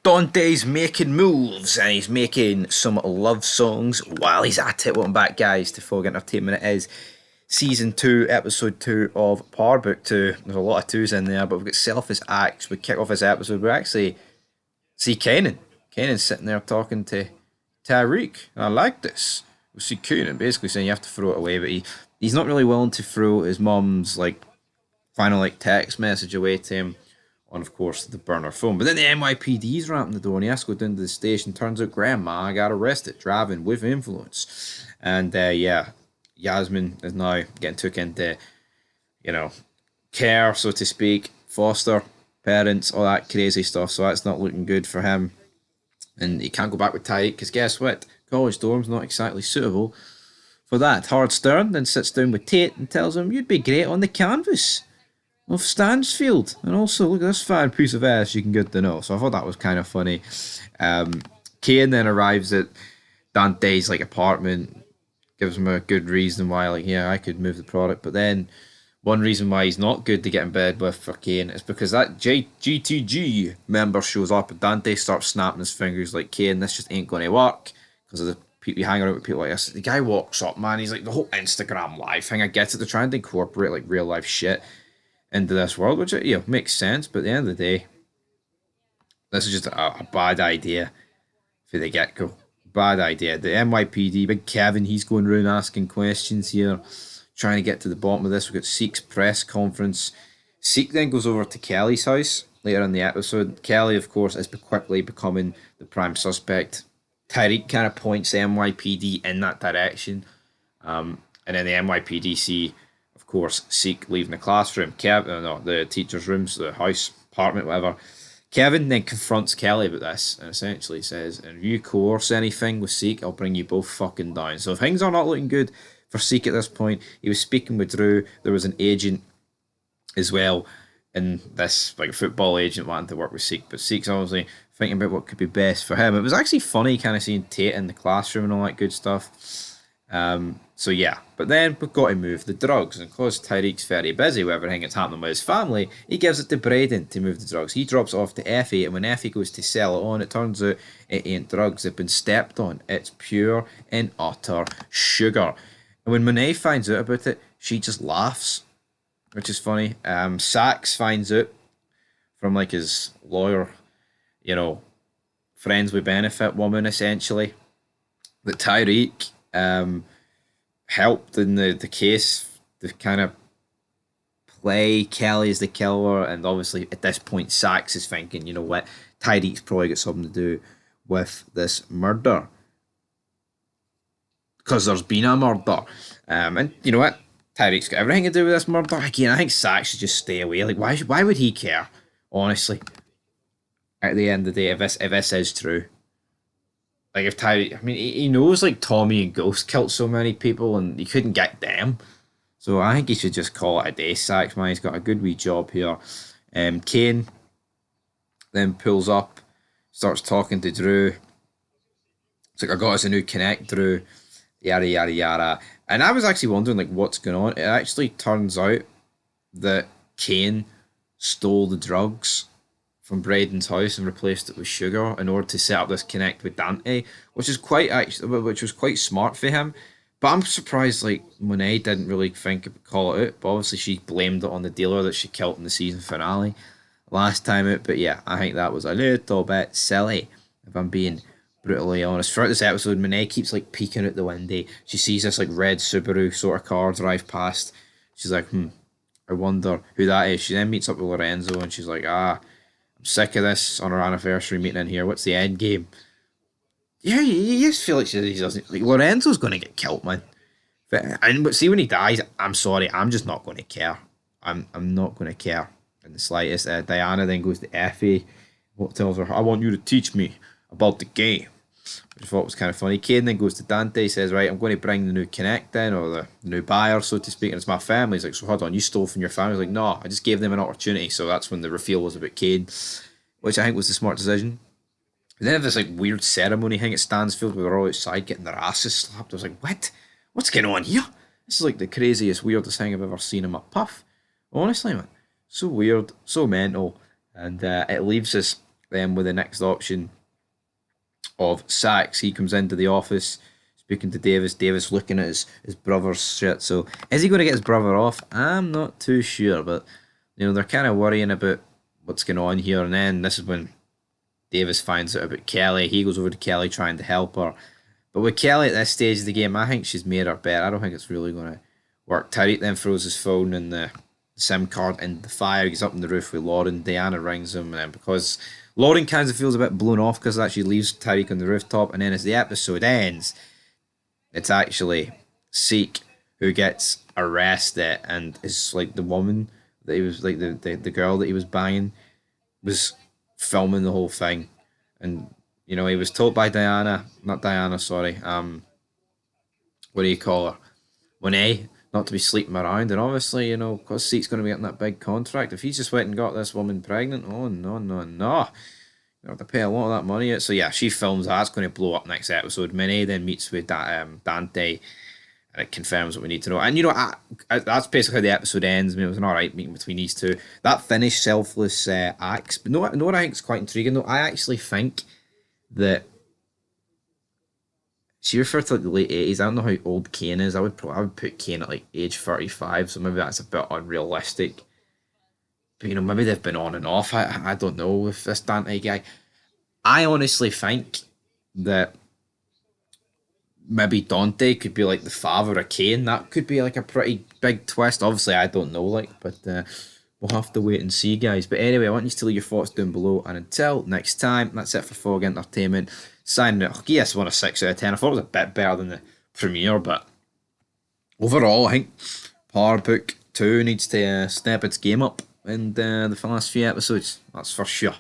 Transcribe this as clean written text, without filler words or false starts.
Dante's making moves and he's making some love songs while he's at it. Welcome back, guys, to Fog Entertainment. It is season 2, episode 2 of Power Book 2. There's a lot of twos in there, but we've got Selfless Acts. We kick off this episode. We actually see Kanan. Kanan's sitting there talking to Tariq. I like this. We see Kanan basically saying you have to throw it away, but he's not really willing to throw his mum's final text message away to him on, of course, the burner phone. But then the NYPD's rapping the door and he has to go down to the station. Turns out Grandma got arrested driving with influence. And Yasmin is now getting took into, care, so to speak, foster parents, all that crazy stuff. So that's not looking good for him. And he can't go back with Tariq because guess what? College dorm's not exactly suitable for that. Howard Stern then sits down with Tate and tells him, you'd be great on the canvas of Stansfield. And also, look at this fine piece of ass you can get to know. So I thought that was kind of funny. Kane then arrives at Dante's apartment, gives him a good reason why, I could move the product. But then one reason why he's not good to get in bed with for Kane is because that GTG member shows up and Dante starts snapping his fingers like, Kane, this just ain't going to work because of the people you hang around with people like this. The guy walks up, man, he's like the whole Instagram live thing. I get it, they're trying to incorporate real life shit into this world, which makes sense, but at the end of the day, this is just a bad idea for the get-go. Bad idea. The NYPD, Big Kevin, he's going around asking questions here, trying to get to the bottom of this. We've got Zeke's press conference. Zeke then goes over to Kelly's house later in the episode. Kelly, of course, is quickly becoming the prime suspect. Tariq kind of points the NYPD in that direction. And then the NYPD see, of course, Zeke leaving the classroom. The teacher's rooms, the house, apartment, whatever. Kevin then confronts Kelly about this and essentially says, if you coerce anything with Zeke, I'll bring you both fucking down. So things are not looking good for Zeke at this point. He was speaking with Drew. There was an agent as well, and this football agent wanting to work with Zeke, but Zeke's obviously thinking about what could be best for him. It was actually funny kind of seeing Tate in the classroom and all that good stuff. But then we've got to move the drugs, and because Tariq's very busy with everything that's happening with his family, he gives it to Braden to move the drugs. He drops it off to Effie, and when Effie goes to sell it on, it turns out it ain't drugs. They've been stepped on. It's pure and utter sugar. And when Monet finds out about it, she just laughs, which is funny. Sax finds out from his lawyer, friends with benefit woman, essentially, that Tariq helped in the case to kind of play Kelly as the killer. And obviously at this point Sax is thinking, you know what, Tariq's probably got something to do with this murder because there's been a murder. And you know what, Tariq's got everything to do with this murder. Again, I think Sax should just stay away. Why would he care, honestly, at the end of the day, if this is true? If Tyree, he knows Tommy and Ghost killed so many people and he couldn't get them. So I think he should just call it a day. Sax, man, he's got a good wee job here. Kane then pulls up, starts talking to Drew. It's I got us a new connect, Drew. Yada, yada, yada. And I was actually wondering, what's going on. It actually turns out that Kane stole the drugs from Braden's house and replaced it with sugar in order to set up this connect with Dante, which was quite smart for him. But I'm surprised Monet didn't really call it out. But obviously she blamed it on the dealer that she killed in the season finale last time out. But yeah, I think that was a little bit silly, if I'm being brutally honest. Throughout this episode, Monet keeps peeking out the window. She sees this red Subaru sort of car drive past. She's like, I wonder who that is. She then meets up with Lorenzo and she's like, sick of this on our anniversary meeting in here. What's the end game? Yeah, you just feel he doesn't. Lorenzo's going to get killed, man. But see, when he dies, I'm sorry, I'm just not going to care. I'm not going to care in the slightest. Diana then goes to Effie, tells her, I want you to teach me about the game, which I thought was kind of funny. Kane then goes to Dante, says, right, I'm going to bring the new connect in, or the new buyer, so to speak, and it's my family. He's like, so hold on, you stole from your family? He's like, no, I just gave them an opportunity. So that's when the reveal was about Kane, which I think was the smart decision. And then this weird ceremony thing at Stansfield where they're all outside getting their asses slapped. I was like, what? What's going on here? This is the craziest, weirdest thing I've ever seen in my puff. Honestly, man. So weird, so mental. And it leaves us them with the next option of Sachs. He comes into the office speaking to Davis. Davis looking at his brother's shit. So is he going to get his brother off? I'm not too sure, but they're kind of worrying about what's going on here. And then this is when Davis finds out about Kelly. He goes over to Kelly trying to help her. But with Kelly at this stage of the game, I think she's made her bet. I don't think it's really going to work. Tariq then throws his phone and the SIM card in the fire. He's up on the roof with Lauren. Diana rings him, and then because Lauren kind of feels a bit blown off because that she leaves Tariq on the rooftop, and then as the episode ends, it's actually Zeke who gets arrested and is like the woman that he was like the girl that he was banging was filming the whole thing, and he was told by Diana, not Diana, sorry, what do you call her, Monet, not to be sleeping around, and obviously because Zeke's going to be getting that big contract, if he's just went and got this woman pregnant, oh no no no. You have to pay a lot of that money. So yeah, she films that. It's going to blow up next episode. Monet then meets with Dante, and it confirms what we need to know. And that's basically how the episode ends. I mean, it was an alright meeting between these two. That finished Selfless acts. But no, what I think is quite intriguing though. I actually think that she referred to like the late 80s. I don't know how old Kane is. I would put Kane at like age 35. So maybe that's a bit unrealistic. But maybe they've been on and off. I don't know with this Dante guy. I honestly think that maybe Dante could be like the father of Kane. That could be like a pretty big twist. Obviously, I don't know, but we'll have to wait and see, guys. But anyway, I want you to leave your thoughts down below. And until next time, that's it for Fog Entertainment. Signing out. Yes, 6 out of 10. I thought it was a bit better than the premiere, but overall, I think Power Book 2 needs to step its game up in the last few episodes. That's for sure.